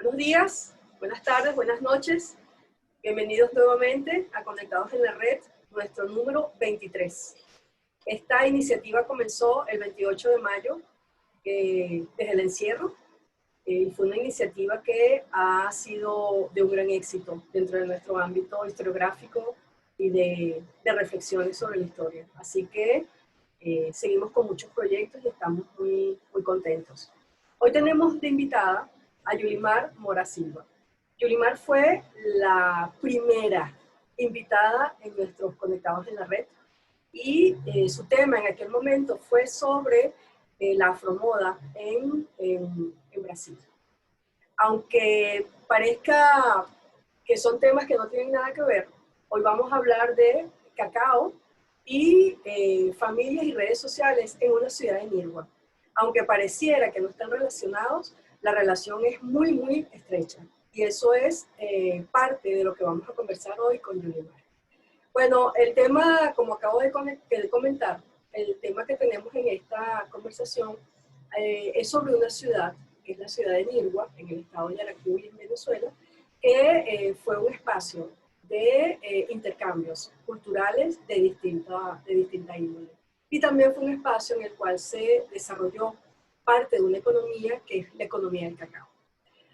Buenos días, buenas tardes, buenas noches. Bienvenidos nuevamente a Conectados en la Red, nuestro número 23. Esta iniciativa comenzó el 28 de mayo desde el encierro y fue una iniciativa que ha sido de un gran éxito dentro de nuestro ámbito historiográfico y de reflexiones sobre la historia. Así que seguimos con muchos proyectos y estamos muy contentos. Hoy tenemos de invitada a Yulimar Mora Silva. Yulimar fue la primera invitada en nuestros Conectados en la Red y su tema en aquel momento fue sobre la afromoda en Brasil. Aunque parezca que son temas que no tienen nada que ver, hoy vamos a hablar de cacao y familias y redes sociales en una ciudad de Nirgua. Aunque pareciera que no están relacionados, la relación es muy estrecha. Y eso es parte de lo que vamos a conversar hoy con Yulimar. Bueno, el tema, como acabo de comentar, el tema que tenemos en esta conversación es sobre una ciudad, que es la ciudad de Nirgua, en el estado de Yaracuy, en Venezuela, que fue un espacio de intercambios culturales de distinta índole. Y también fue un espacio en el cual se desarrolló parte de una economía que es la economía del cacao.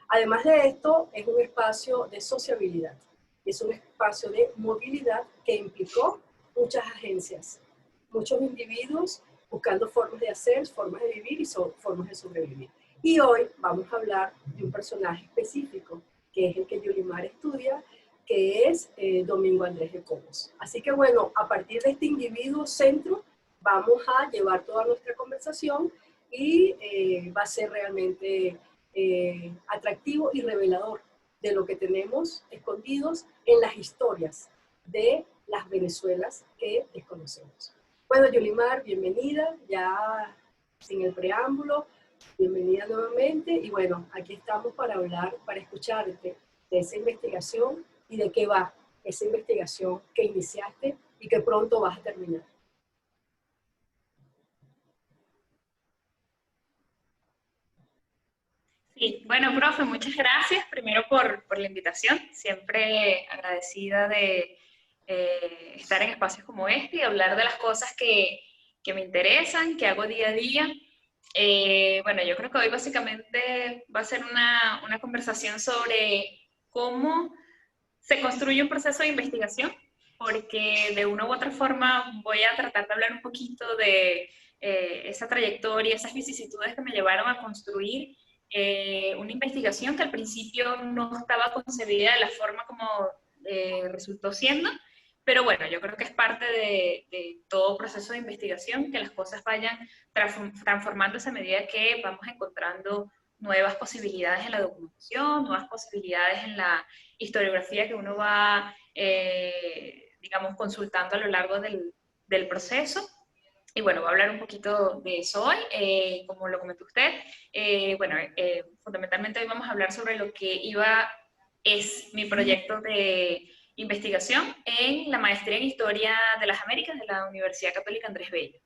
Además de esto, es un espacio de sociabilidad. Es un espacio de movilidad que implicó muchas agencias, muchos individuos buscando formas de hacer, formas de vivir y formas de sobrevivir. Y hoy vamos a hablar de un personaje específico, que es el que Yulimar estudia, que es Domingo Andrés de Cobos. Así que bueno, a partir de este individuo centro, vamos a llevar toda nuestra conversación y va a ser realmente atractivo y revelador de lo que tenemos escondidos en las historias de las Venezuelas que desconocemos. Bueno, Yulimar, bienvenida, ya sin el preámbulo, bienvenida nuevamente, y bueno, aquí estamos para hablar, para escucharte de esa investigación y de qué va esa investigación que iniciaste y que pronto vas a terminar. Sí, bueno, profe, muchas gracias primero por la invitación. Siempre agradecida de estar en espacios como este y hablar de las cosas que me interesan, que hago día a día. Bueno, yo creo que hoy básicamente va a ser una conversación sobre cómo se construye un proceso de investigación, porque de una u otra forma voy a tratar de hablar un poquito de esa trayectoria, esas vicisitudes que me llevaron a construir una investigación que al principio no estaba concebida de la forma como resultó siendo, pero bueno, yo creo que es parte de todo proceso de investigación, que las cosas vayan transformándose a medida que vamos encontrando nuevas posibilidades en la documentación, nuevas posibilidades en la historiografía que uno va, digamos, consultando a lo largo del proceso. Y bueno, voy a hablar un poquito de eso hoy, como lo comentó usted. Fundamentalmente hoy vamos a hablar sobre lo que es mi proyecto de investigación en la maestría en Historia de las Américas de la Universidad Católica Andrés Bello.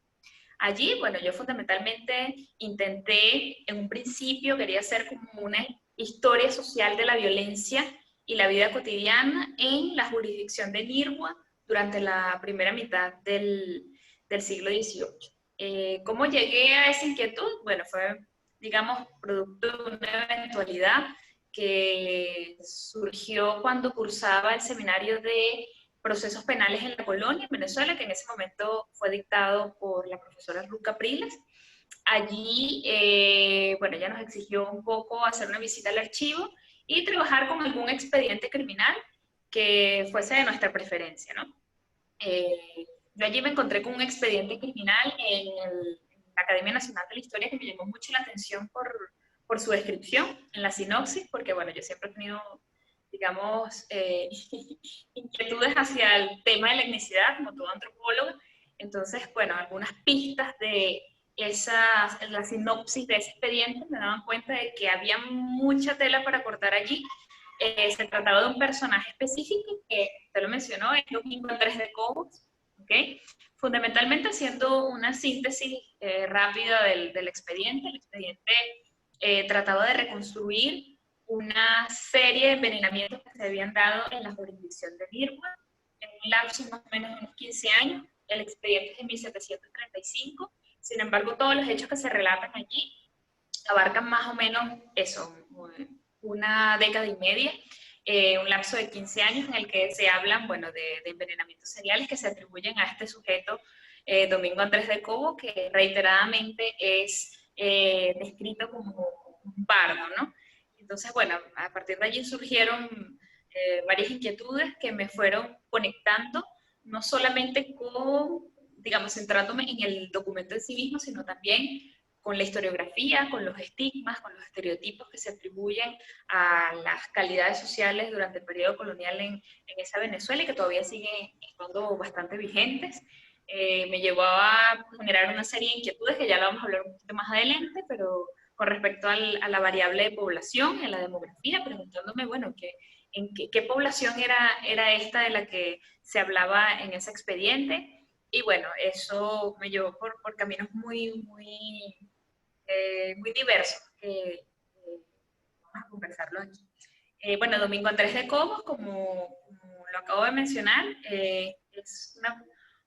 Allí, bueno, yo fundamentalmente intenté, en un principio quería hacer como una historia social de la violencia y la vida cotidiana en la jurisdicción de Nirgua durante la primera mitad del siglo XVIII. ¿Cómo llegué a esa inquietud? Bueno, fue, digamos, producto de una eventualidad que surgió cuando cursaba el seminario de procesos penales en la colonia, en Venezuela, que en ese momento fue dictado por la profesora Ruth Capriles. Allí, bueno, ella nos exigió un poco hacer una visita al archivo y trabajar con algún expediente criminal que fuese de nuestra preferencia, ¿no? Yo allí me encontré con un expediente criminal en la Academia Nacional de la Historia que me llamó mucho la atención por su descripción en la sinopsis, porque bueno, yo siempre he tenido, digamos, inquietudes hacia el tema de la etnicidad, como todo antropólogo. Entonces, bueno, algunas pistas de la sinopsis de ese expediente me daban cuenta de que había mucha tela para cortar allí. Se trataba de un personaje específico que usted lo mencionó, es Domingo Andrés de Cobos, ¿okay? Fundamentalmente haciendo una síntesis rápida del expediente. El expediente trataba de reconstruir una serie de envenenamientos que se habían dado en la jurisdicción de Nirgua en un lapso más o menos de unos 15 años. El expediente es de 1735, sin embargo, todos los hechos que se relatan allí abarcan más o menos eso, una década y media, un lapso de 15 años en el que se hablan, bueno, de envenenamientos seriales que se atribuyen a este sujeto, Domingo Andrés de Cobo, que reiteradamente es descrito como un bardo, ¿no? Entonces, bueno, a partir de allí surgieron varias inquietudes que me fueron conectando, no solamente con, digamos, centrándome en el documento en sí mismo, sino también con la historiografía, con los estigmas, con los estereotipos que se atribuyen a las calidades sociales durante el periodo colonial en esa Venezuela y que todavía siguen estando bastante vigentes. Me llevó a generar una serie de inquietudes que ya la vamos a hablar un poquito más adelante, pero con respecto a la variable de población, a la demografía, preguntándome, bueno, ¿qué población era esta de la que se hablaba en ese expediente? Y bueno, eso me llevó por caminos muy diversos que vamos a conversarlo aquí. Bueno, Domingo Andrés de Cobos, como lo acabo de mencionar, es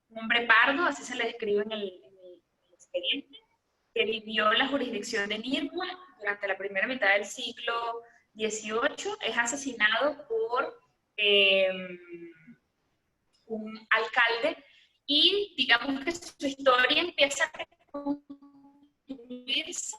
un hombre pardo, así se le describe en el expediente, que vivió en la jurisdicción de Nirgua durante la primera mitad del siglo XVIII. Es asesinado por un alcalde y digamos que su historia empieza a construirse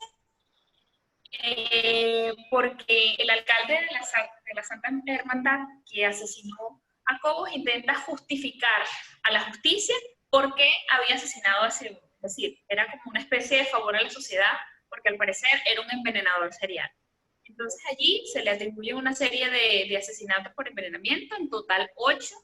porque el alcalde de la Santa Hermandad que asesinó a Cobos intenta justificar a la justicia por qué había asesinado a ese hombre. Es decir, era como una especie de favor a la sociedad porque al parecer era un envenenador serial. Entonces allí se le atribuye una serie de asesinatos por envenenamiento, en total 8,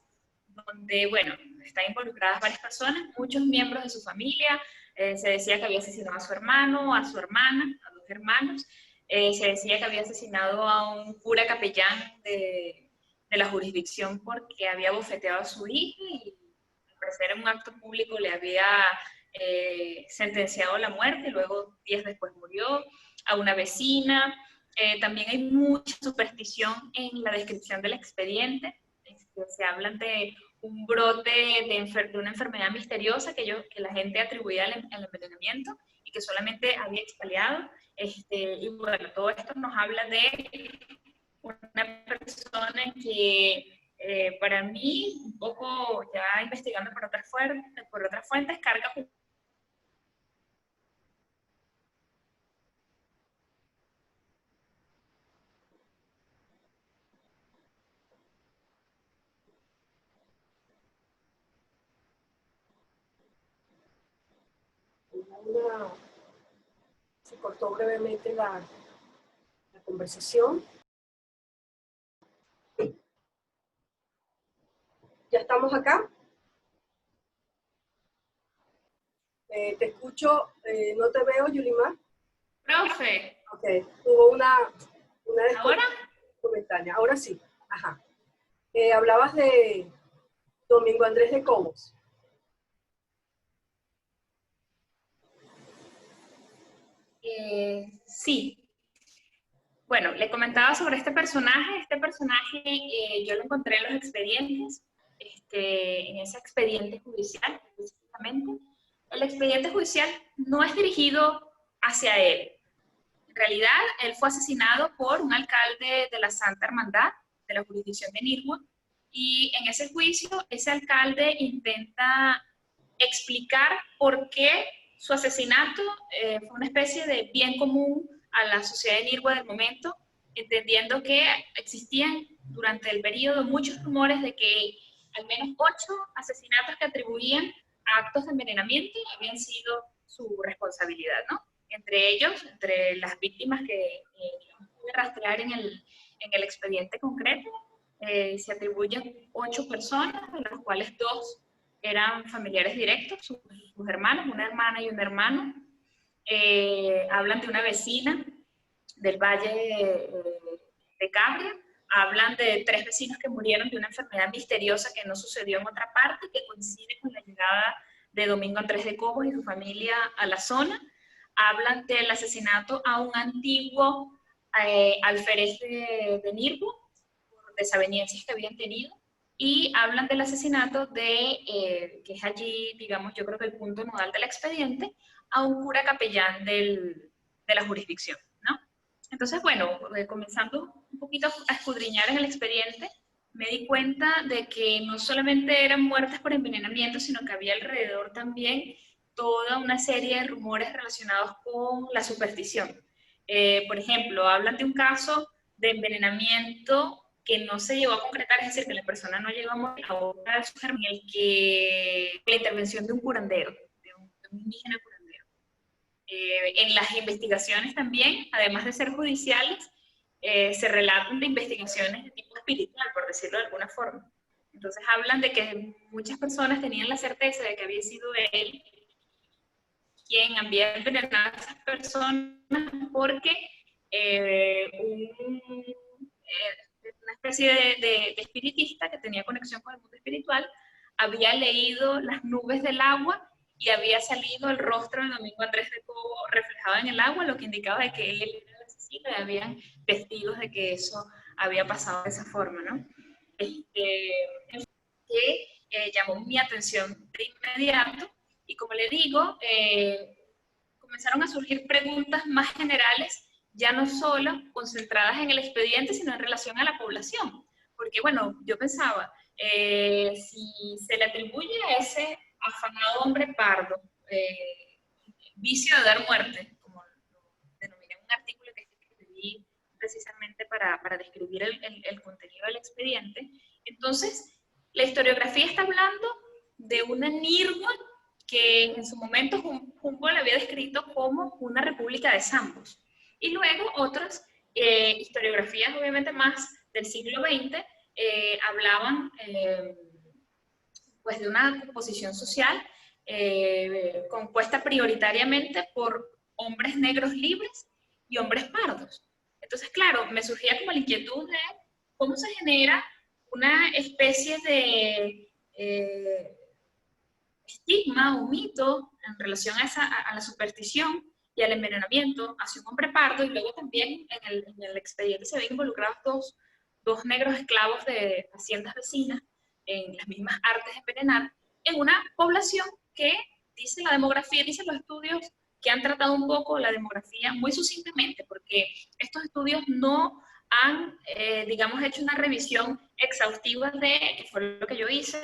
donde, bueno, están involucradas varias personas, muchos miembros de su familia. Se decía que había asesinado a su hermano, a su hermana, a 2 hermanos. Se decía que había asesinado a un cura capellán de la jurisdicción porque había bofeteado a su hija y al parecer en un acto público le había sentenciado a la muerte, y luego 10 después murió. A una vecina. También hay mucha superstición en la descripción del expediente. Se hablan de un brote de una enfermedad misteriosa que la gente atribuía al envenenamiento y que solamente había expaliado. Y bueno, todo esto nos habla de una persona que para mí, un poco ya investigando por otras fuentes, carga se cortó brevemente la conversación. ¿Ya estamos acá? Te escucho, no te veo, Yulimar. Profe. Ok, hubo una ¿Ahora? momentánea. Ahora sí. Ajá. Hablabas de Domingo Andrés de Cobos. Sí. Bueno, le comentaba sobre este personaje. Este personaje yo lo encontré en los expedientes, en ese expediente judicial específicamente. El expediente judicial no es dirigido hacia él. En realidad, él fue asesinado por un alcalde de la Santa Hermandad, de la jurisdicción de Nirgua, y en ese juicio, ese alcalde intenta explicar por qué su asesinato fue una especie de bien común a la sociedad de Nirgua del momento, entendiendo que existían durante el periodo muchos rumores de que al menos 8 asesinatos que atribuían a actos de envenenamiento habían sido su responsabilidad, ¿no? Entre ellos, entre las víctimas que pude rastrear en el expediente concreto, se atribuyen 8 personas, de las cuales 2 eran familiares directos, sus hermanos, una hermana y un hermano. Hablan de una vecina del Valle de Cabria, hablan de 3 vecinos que murieron de una enfermedad misteriosa que no sucedió en otra parte, que coincide con la llegada de Domingo Andrés de Cobos y su familia a la zona. Hablan del asesinato a un antiguo alférez de Nirgua por desavenencias que habían tenido, y hablan del asesinato que es allí, digamos, yo creo que el punto nodal del expediente, a un cura capellán de la jurisdicción, ¿no? Entonces, bueno, comenzando un poquito a escudriñar en el expediente, me di cuenta de que no solamente eran muertes por envenenamiento, sino que había alrededor también toda una serie de rumores relacionados con la superstición. Por ejemplo, hablan de un caso de envenenamiento que no se llegó a concretar, es decir, que la persona no llegó a morir, ahora en el que la intervención de un curandero, de un indígena curandero. En las investigaciones también, además de ser judiciales, se relatan de investigaciones de tipo espiritual, por decirlo de alguna forma. Entonces hablan de que muchas personas tenían la certeza de que había sido él quien había envenenado a esas personas porque una especie de espiritista que tenía conexión con el mundo espiritual había leído las nubes del agua y había salido el rostro de Domingo Andrés de Cobo reflejado en el agua, lo que indicaba de que él era el asesino, y habían testigos de que eso había pasado de esa forma, ¿no? Que llamó mi atención de inmediato, y como le digo, comenzaron a surgir preguntas más generales, ya no solo concentradas en el expediente, sino en relación a la población. Porque, bueno, yo pensaba, si se le atribuye a ese afanado hombre pardo vicio de dar muerte, como lo denominé en un artículo que escribí precisamente para describir el contenido del expediente, entonces la historiografía está hablando de una Nirgua que en su momento Humboldt había descrito como una república de Zambos. Y luego otras historiografías, obviamente más del siglo XX, hablaban pues de una composición social compuesta prioritariamente por hombres negros libres y hombres pardos. Entonces, claro, me surgía como la inquietud de cómo se genera una especie de estigma o mito en relación a la superstición y al envenenamiento hacia un hombre pardo, y luego también en el expediente se ven involucrados dos negros esclavos de haciendas vecinas en las mismas artes de envenenar, en una población que, dice la demografía, dicen los estudios que han tratado un poco la demografía muy sucintamente, porque estos estudios no han, digamos, hecho una revisión exhaustiva que fue lo que yo hice,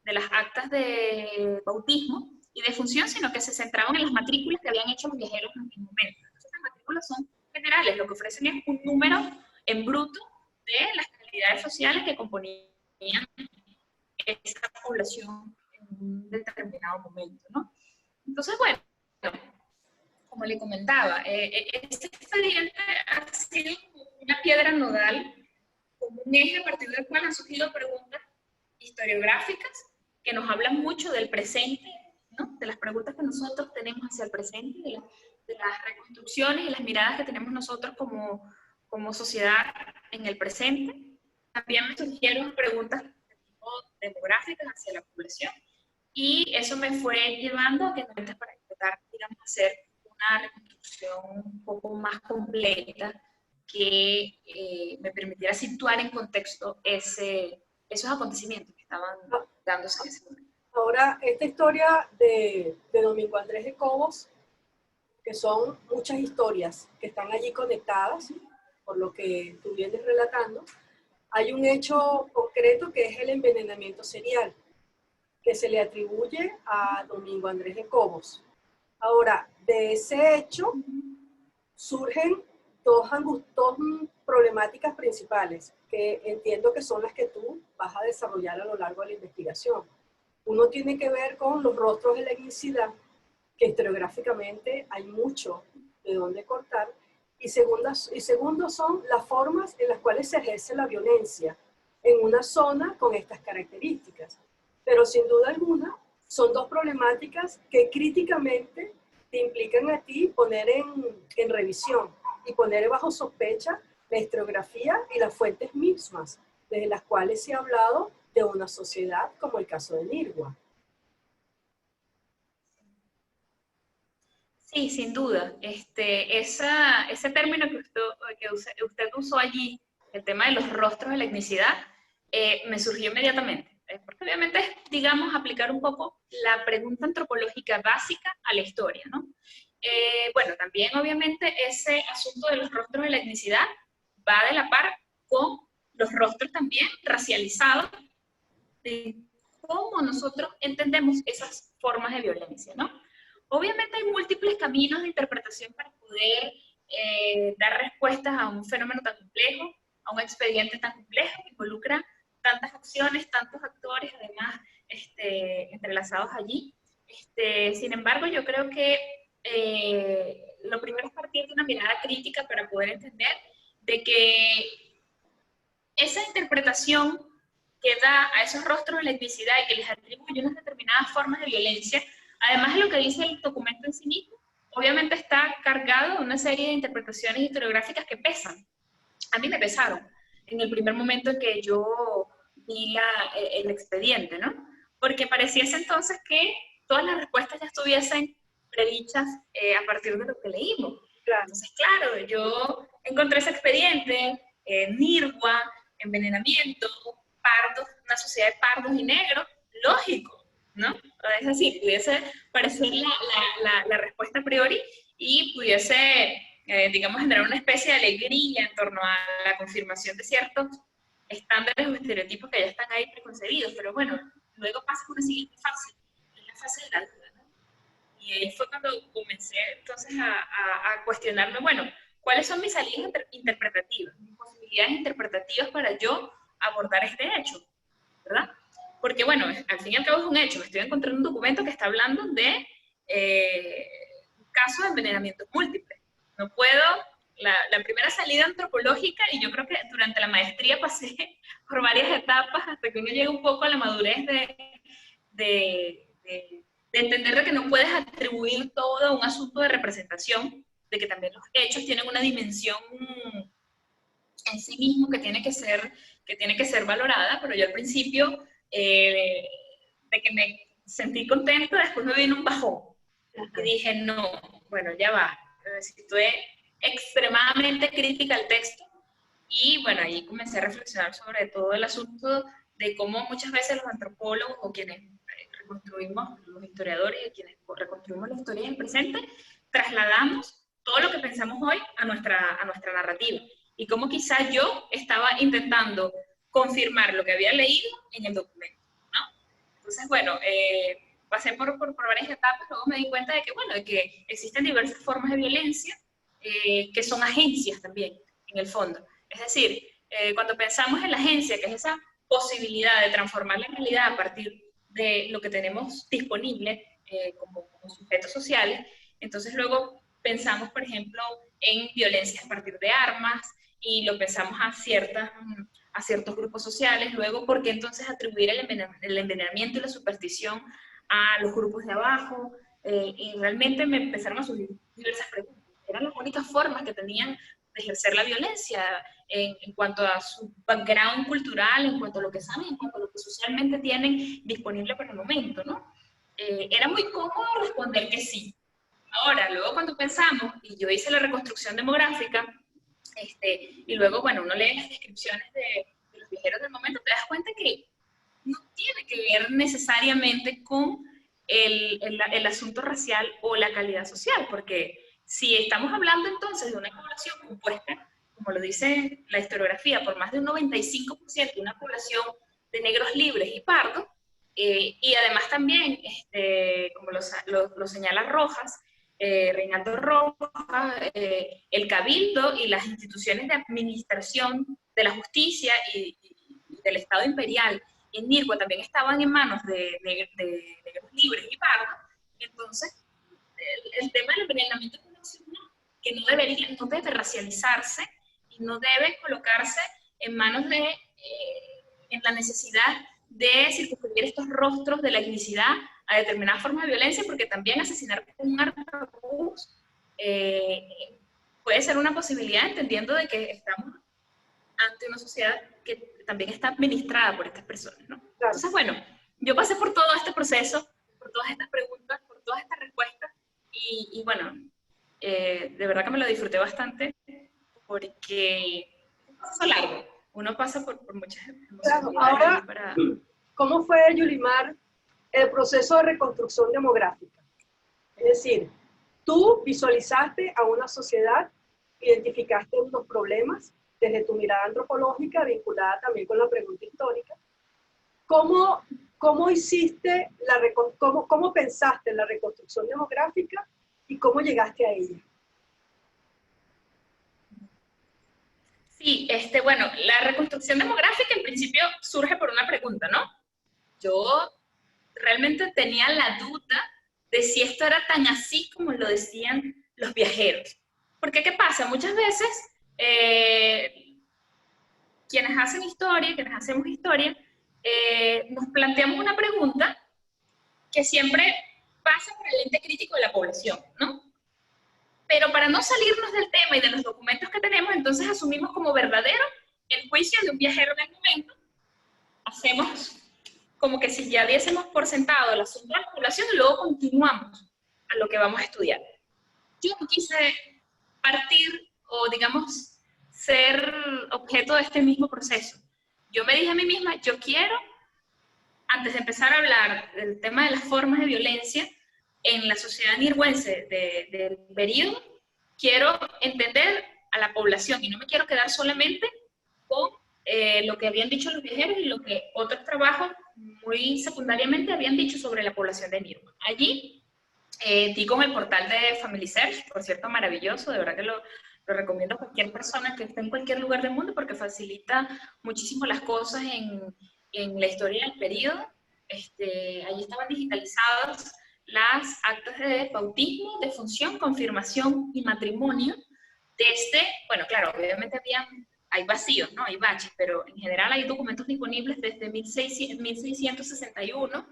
de las actas de bautismo y de función, sino que se centraban en las matrículas que habían hecho los viajeros en el momento. Entonces, las matrículas son generales, lo que ofrecen es un número en bruto de las calidades sociales que componían esa población en un determinado momento, ¿no? Entonces, bueno, como le comentaba, este expediente ha sido una piedra nodal, como un eje a partir del cual han surgido preguntas historiográficas que nos hablan mucho del presente, ¿no? De las preguntas que nosotros tenemos hacia el presente, de las reconstrucciones y las miradas que tenemos nosotros como sociedad en el presente. También me surgieron preguntas de tipo demográficas hacia la población, y eso me fue llevando a que para intentar, digamos, hacer una reconstrucción un poco más completa que me permitiera situar en contexto esos acontecimientos que estaban dándose en ese momento. Ahora, esta historia de Domingo Andrés de Cobos, que son muchas historias que están allí conectadas, por lo que tú vienes relatando, hay un hecho concreto que es el envenenamiento serial, que se le atribuye a Domingo Andrés de Cobos. Ahora, de ese hecho surgen dos problemáticas principales, que entiendo que son las que tú vas a desarrollar a lo largo de la investigación. Uno tiene que ver con los rostros de la etnicidad, que historiográficamente hay mucho de dónde cortar, y segundo son las formas en las cuales se ejerce la violencia en una zona con estas características. Pero sin duda alguna, son dos problemáticas que críticamente te implican a ti poner en revisión y poner bajo sospecha la historiografía y las fuentes mismas, desde las cuales se ha hablado de una sociedad como el caso de Nirgua. Sí, sin duda. Ese término que usted usó allí, el tema de los rostros de la etnicidad, me surgió inmediatamente. Porque obviamente es, digamos, aplicar un poco la pregunta antropológica básica a la historia, ¿no? Bueno, también obviamente ese asunto de los rostros de la etnicidad va de la par con los rostros también racializados de cómo nosotros entendemos esas formas de violencia, ¿no? Obviamente hay múltiples caminos de interpretación para poder dar respuestas a un fenómeno tan complejo, a un expediente tan complejo que involucra tantas acciones, tantos actores, además entrelazados allí. Sin embargo, yo creo que lo primero es partir de una mirada crítica para poder entender de que esa interpretación que da a esos rostros de la etnicidad y que les atribuye unas determinadas formas de violencia, además de lo que dice el documento en sí mismo, obviamente está cargado de una serie de interpretaciones historiográficas que pesan. A mí me pesaron en el primer momento en que yo vi el expediente, ¿no? Porque pareciese entonces que todas las respuestas ya estuviesen predichas a partir de lo que leímos. Claro. Entonces, claro, yo encontré ese expediente, Nirgua, envenenamiento, pardos, una sociedad de pardos y negros, lógico, ¿no? Es decir, pudiese parecer la respuesta a priori y pudiese, digamos, generar una especie de alegría en torno a la confirmación de ciertos estándares o estereotipos que ya están ahí preconcebidos, pero bueno, luego pasa una siguiente fase, que es la fase de la duda, ¿no? Y ahí fue cuando comencé entonces a cuestionarme, bueno, ¿cuáles son mis salidas interpretativas, mis posibilidades interpretativas para yo abordar este hecho? ¿Verdad? Porque, bueno, al fin y al cabo es un hecho. Estoy encontrando un documento que está hablando de un caso de envenenamientos múltiples. No puedo, la primera salida antropológica, y yo creo que durante la maestría pasé por varias etapas hasta que uno llega un poco a la madurez de entender de que no puedes atribuir todo a un asunto de representación, de que también los hechos tienen una dimensión en sí mismo que tiene que ser valorada, pero yo al principio, de que me sentí contenta, después me vino un bajón. Y dije, no, bueno, ya va. Estuve extremadamente crítica al texto y bueno, ahí comencé a reflexionar sobre todo el asunto de cómo muchas veces los antropólogos o quienes reconstruimos, los historiadores y quienes reconstruimos la historia del presente, trasladamos todo lo que pensamos hoy a nuestra narrativa. Y cómo quizás yo estaba intentando confirmar lo que había leído en el documento, ¿no? Entonces, bueno, pasé por varias etapas, luego me di cuenta de que, bueno, de que existen diversas formas de violencia que son agencias también, en el fondo. Es decir, cuando pensamos en la agencia, que es esa posibilidad de transformar la realidad a partir de lo que tenemos disponible como sujetos sociales, entonces luego pensamos, por ejemplo, en violencia a partir de armas y lo pensamos a ciertos grupos sociales. Luego, ¿por qué entonces atribuir el envenenamiento y la superstición a los grupos de abajo? Y realmente me empezaron a surgir diversas preguntas. ¿Eran las únicas formas que tenían de ejercer la violencia en cuanto a su background cultural, en cuanto a lo que saben, en cuanto a lo que socialmente tienen disponible para el momento, ¿no? Era muy cómodo responder que sí. Ahora, luego cuando pensamos, y yo hice la reconstrucción demográfica, y luego, bueno, uno lee las descripciones de los viajeros del momento, te das cuenta que no tiene que ver necesariamente con el asunto racial o la calidad social, porque si estamos hablando entonces de una población compuesta, como lo dice la historiografía, por más de un 95% de una población de negros libres y pardos, y además también, como lo señala Rojas, Reinaldo Rojas, el Cabildo y las instituciones de administración de la justicia y del Estado imperial en Nirgua también estaban en manos de negros libres y pardos. Entonces, el tema del envenenamiento es una acción que no debe racializarse y no debe colocarse en manos en la necesidad de circunscribir estos rostros de la etnicidad a determinadas formas de violencia, porque también asesinar con un arcabuz puede ser una posibilidad, entendiendo de que estamos ante una sociedad que también está administrada por estas personas, ¿no? Claro. Entonces, bueno, yo pasé por todo este proceso, por todas estas preguntas, por todas estas respuestas, y bueno, de verdad que me lo disfruté bastante porque es un proceso largo. Uno pasa por muchas Claro, emocionalidades allí ahora, para... ¿cómo fue, Yulimar, el proceso de reconstrucción demográfica? Es decir, tú visualizaste a una sociedad, identificaste unos problemas desde tu mirada antropológica, vinculada también con la pregunta histórica. ¿Cómo, cómo hiciste cómo pensaste en la reconstrucción demográfica y cómo llegaste a ella? Sí, bueno, la reconstrucción demográfica en principio surge por una pregunta, ¿no? Yo realmente tenía la duda de si esto era tan así como lo decían los viajeros. Porque, ¿qué pasa? Muchas veces quienes hacen historia, quienes hacemos historia, nos planteamos una pregunta que siempre pasa por el ente crítico de la población, ¿no? Pero para no salirnos del tema y de los documentos que tenemos, entonces asumimos como verdadero el juicio de un viajero en el momento, hacemos como que si ya diésemos por sentado el asunto de la población y luego continuamos a lo que vamos a estudiar. Yo no quise partir o, digamos, ser objeto de este mismo proceso. Yo me dije a mí misma, yo quiero, antes de empezar a hablar del tema de las formas de violencia en la sociedad nirgüense del periodo, quiero entender a la población y no me quiero quedar solamente con lo que habían dicho los viajeros y lo que otros trabajos muy secundariamente habían dicho sobre la población de Nirgua. Allí di con el portal de Family Search, por cierto, maravilloso, de verdad que lo recomiendo a cualquier persona que esté en cualquier lugar del mundo porque facilita muchísimo las cosas en la historia del periodo. Allí estaban digitalizadas las actas de bautismo, defunción, confirmación y matrimonio desde, bueno, claro, obviamente hay vacíos, ¿no? Hay baches, pero en general hay documentos disponibles desde 1661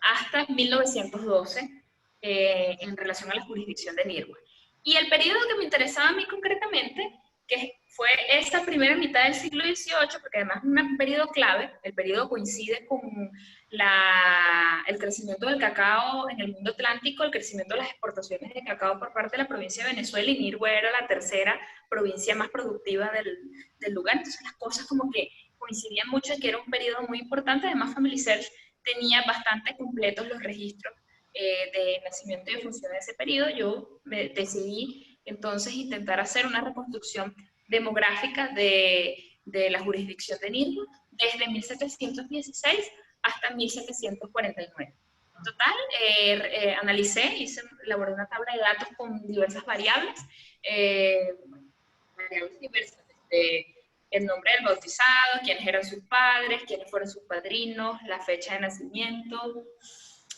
hasta 1912 en relación a la jurisdicción de Nirgua. Y el periodo que me interesaba a mí concretamente, que fue esta primera mitad del siglo XVIII, porque además es un periodo clave, el periodo coincide con el crecimiento del cacao en el mundo atlántico, el crecimiento de las exportaciones de cacao por parte de la provincia de Venezuela, y Nirgua era la tercera provincia más productiva del lugar, entonces las cosas como que coincidían mucho en que era un periodo muy importante. Además Family Search tenía bastante completos los registros de nacimiento y defunción de ese periodo. Yo me decidí entonces intentar hacer una reconstrucción demográfica de la jurisdicción de Nirgua desde 1716 hasta 1749. En total, elaboré una tabla de datos con diversas variables, variables diversas, el nombre del bautizado, quiénes eran sus padres, quiénes fueron sus padrinos, la fecha de nacimiento.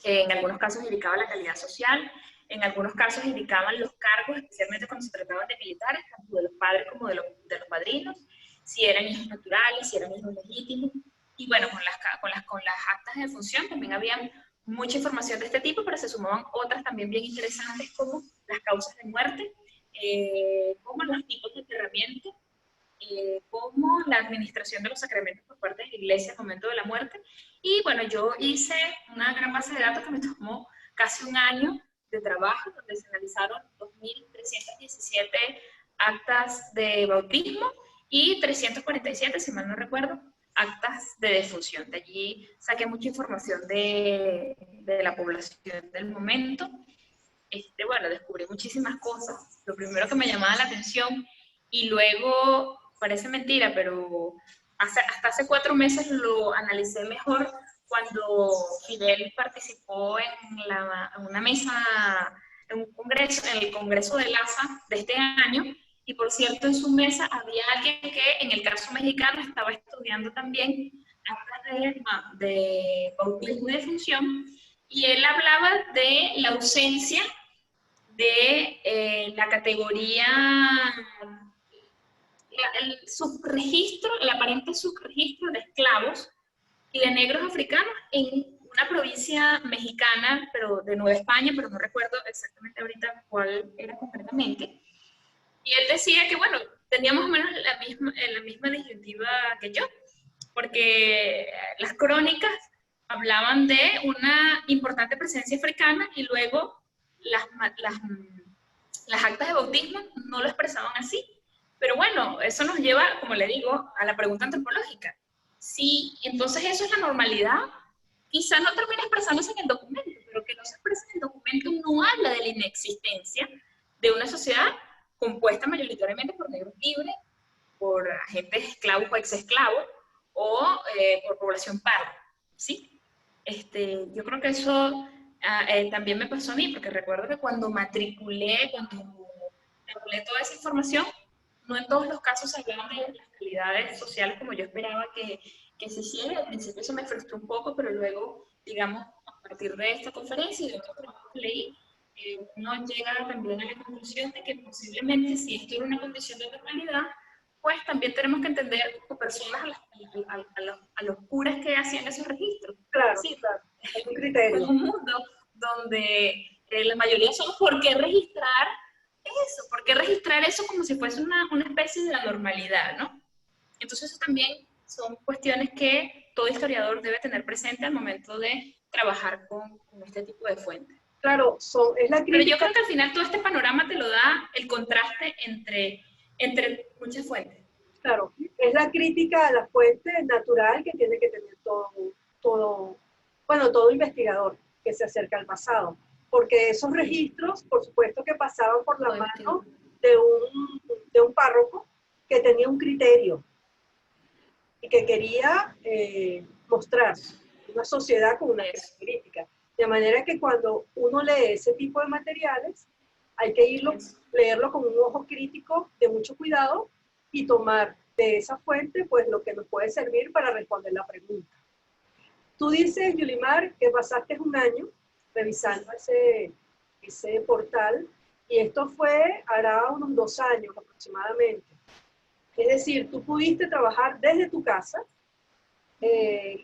En algunos casos indicaba la calidad social, en algunos casos indicaban los cargos, especialmente cuando se trataban de militares, tanto de los padres como de los padrinos, si eran hijos naturales, si eran hijos legítimos. Y bueno, con las actas de defunción también había mucha información de este tipo, pero se sumaban otras también bien interesantes como las causas de muerte, como los tipos de enterramiento, como la administración de los sacramentos por parte de la iglesia al momento de la muerte. Y bueno, yo hice una gran base de datos que me tomó casi un año de trabajo, donde se analizaron 2.317 actas de bautismo y 347, si mal no recuerdo, actas de defunción. De allí saqué mucha información de la población del momento. Bueno, descubrí muchísimas cosas. Lo primero que me llamaba la atención, y luego, parece mentira, pero hasta hace 4 meses lo analicé mejor cuando Fidel participó en una mesa, en un congreso, en el Congreso de LASA de este año, y por cierto en su mesa había alguien que en el caso mexicano estaba estudiando también actas de bautismo y defunción, y él hablaba de la ausencia de la categoría, el subregistro, el aparente subregistro de esclavos y de negros africanos en una provincia mexicana, pero de Nueva España, pero no recuerdo exactamente ahorita cuál era concretamente. Y él decía que, bueno, tenía más o menos la misma disyuntiva que yo, porque las crónicas hablaban de una importante presencia africana y luego las actas de bautismo no lo expresaban así. Pero bueno, eso nos lleva, como le digo, a la pregunta antropológica. Si entonces eso es la normalidad, quizás no termine expresándose en el documento, pero que no se exprese en el documento no habla de la inexistencia de una sociedad compuesta mayoritariamente por negros libres, por agentes esclavos o exesclavos, o por población parda, ¿sí? Yo creo que eso también me pasó a mí, porque recuerdo que cuando matriculé toda esa información, no en todos los casos se hablaban de las calidades sociales como yo esperaba que se hiciera. Al principio eso me frustró un poco, pero luego, digamos, a partir de esta conferencia y de otros trabajos que leí, uno llega también a la conclusión de que posiblemente si esto era una condición de normalidad, pues también tenemos que entender como personas a los curas que hacían esos registros. Claro, Sí, claro. Es un criterio. en un mundo donde la mayoría son ¿por qué registrar eso? ¿Por qué registrar eso como si fuese una especie de la normalidad, ¿no? Entonces eso también son cuestiones que todo historiador debe tener presente al momento de trabajar con este tipo de fuentes. Claro, es la crítica. Pero yo creo que al final todo este panorama te lo da el contraste entre muchas fuentes. Claro, es la crítica a la fuente natural que tiene que tener todo investigador que se acerca al pasado. Porque esos registros, por supuesto que pasaban por la mano de un párroco que tenía un criterio y que quería mostrar una sociedad con una característica. De manera que cuando uno lee ese tipo de materiales, hay que leerlo con un ojo crítico de mucho cuidado y tomar de esa fuente pues lo que nos puede servir para responder la pregunta. Tú dices, Yulimar, que pasaste un año revisando ese portal y esto hará unos 2 años aproximadamente. Es decir, tú pudiste trabajar desde tu casa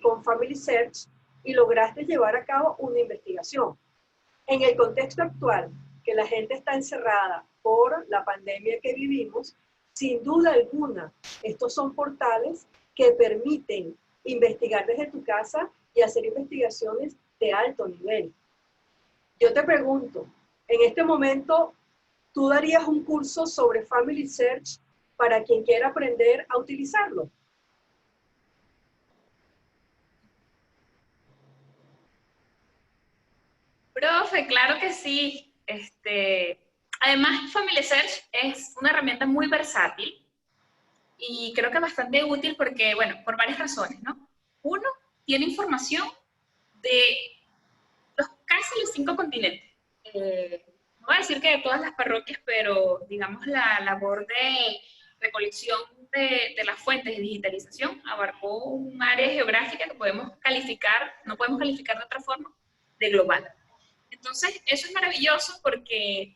con Family Search y lograste llevar a cabo una investigación. En el contexto actual, que la gente está encerrada por la pandemia que vivimos, sin duda alguna, estos son portales que permiten investigar desde tu casa y hacer investigaciones de alto nivel. Yo te pregunto, en este momento, ¿tú darías un curso sobre Family Search para quien quiera aprender a utilizarlo? Profe, claro que sí. Además, Family Search es una herramienta muy versátil y creo que bastante útil porque, bueno, por varias razones, ¿no? Uno, tiene información de casi los 5 continentes. No voy a decir que de todas las parroquias, pero digamos la labor de recolección de las fuentes de digitalización abarcó un área geográfica que podemos calificar, no podemos calificar de otra forma, de global. Entonces, eso es maravilloso porque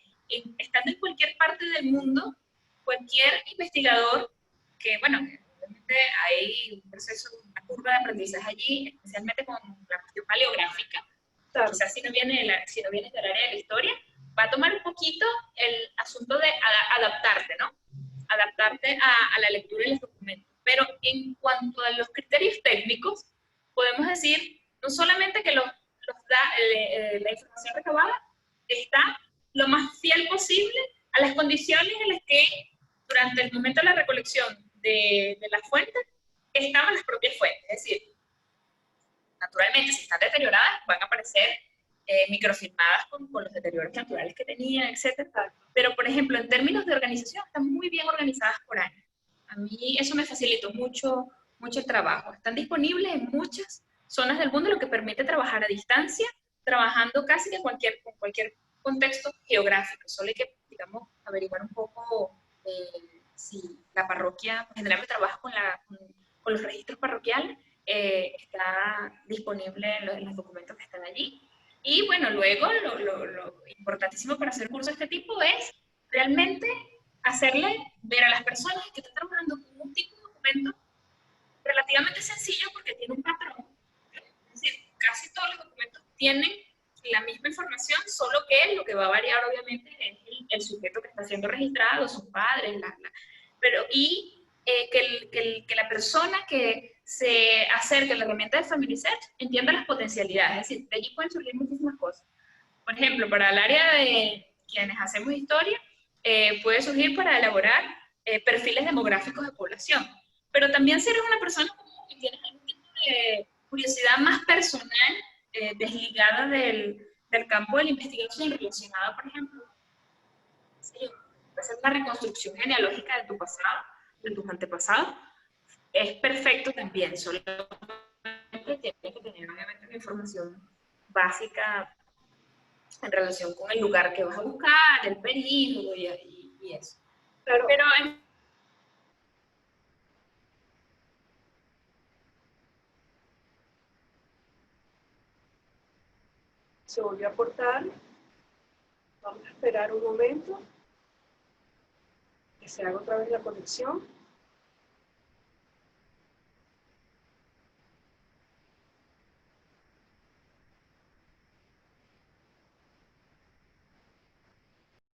estando en cualquier parte del mundo, cualquier investigador que, bueno, obviamente hay un proceso, una curva de aprendizaje allí, especialmente con la cuestión paleográfica, claro. Quizás si no vienes del área de la historia, va a tomar un poquito el asunto de adaptarte, ¿no? Adaptarte a la lectura y los documentos. Pero en cuanto a los criterios técnicos, podemos decir no solamente que la información recabada está lo más fiel posible a las condiciones en las que durante el momento de la recolección de las fuentes estaban las propias fuentes. Es decir, naturalmente, si están deterioradas, van a aparecer microfilmadas con los deterioros naturales que tenían, etc. Pero, por ejemplo, en términos de organización, están muy bien organizadas por años. A mí eso me facilitó mucho el trabajo. Están disponibles en muchas zonas del mundo, lo que permite trabajar a distancia, trabajando casi con cualquier contexto geográfico. Solo hay que, digamos, averiguar un poco si la parroquia, generalmente trabaja con los registros parroquiales, está disponible en los documentos que están allí. Y bueno, luego lo importantísimo para hacer un curso de este tipo es realmente hacerle ver a las personas que están trabajando con un tipo de documento relativamente sencillo porque tiene un patrón. Es decir, casi todos los documentos tienen la misma información, solo que lo que va a variar obviamente es el sujeto que está siendo registrado, sus padres, que la persona que se acerque a la herramienta de Family Search entienda las potencialidades. Es decir, de allí pueden surgir muchísimas cosas. Por ejemplo, para el área de quienes hacemos historia, puede surgir para elaborar perfiles demográficos de población. Pero también si eres una persona que tienes algún tipo de curiosidad más personal, desligada del campo de la investigación relacionada, por ejemplo, hacer una reconstrucción genealógica de tu pasado, de tus antepasados, es perfecto también. Solamente tienes que tener, obviamente, una información básica en relación con el lugar que vas a buscar, el período y eso. Claro. Pero se volvió a cortar. Vamos a esperar un momento que se haga otra vez la conexión.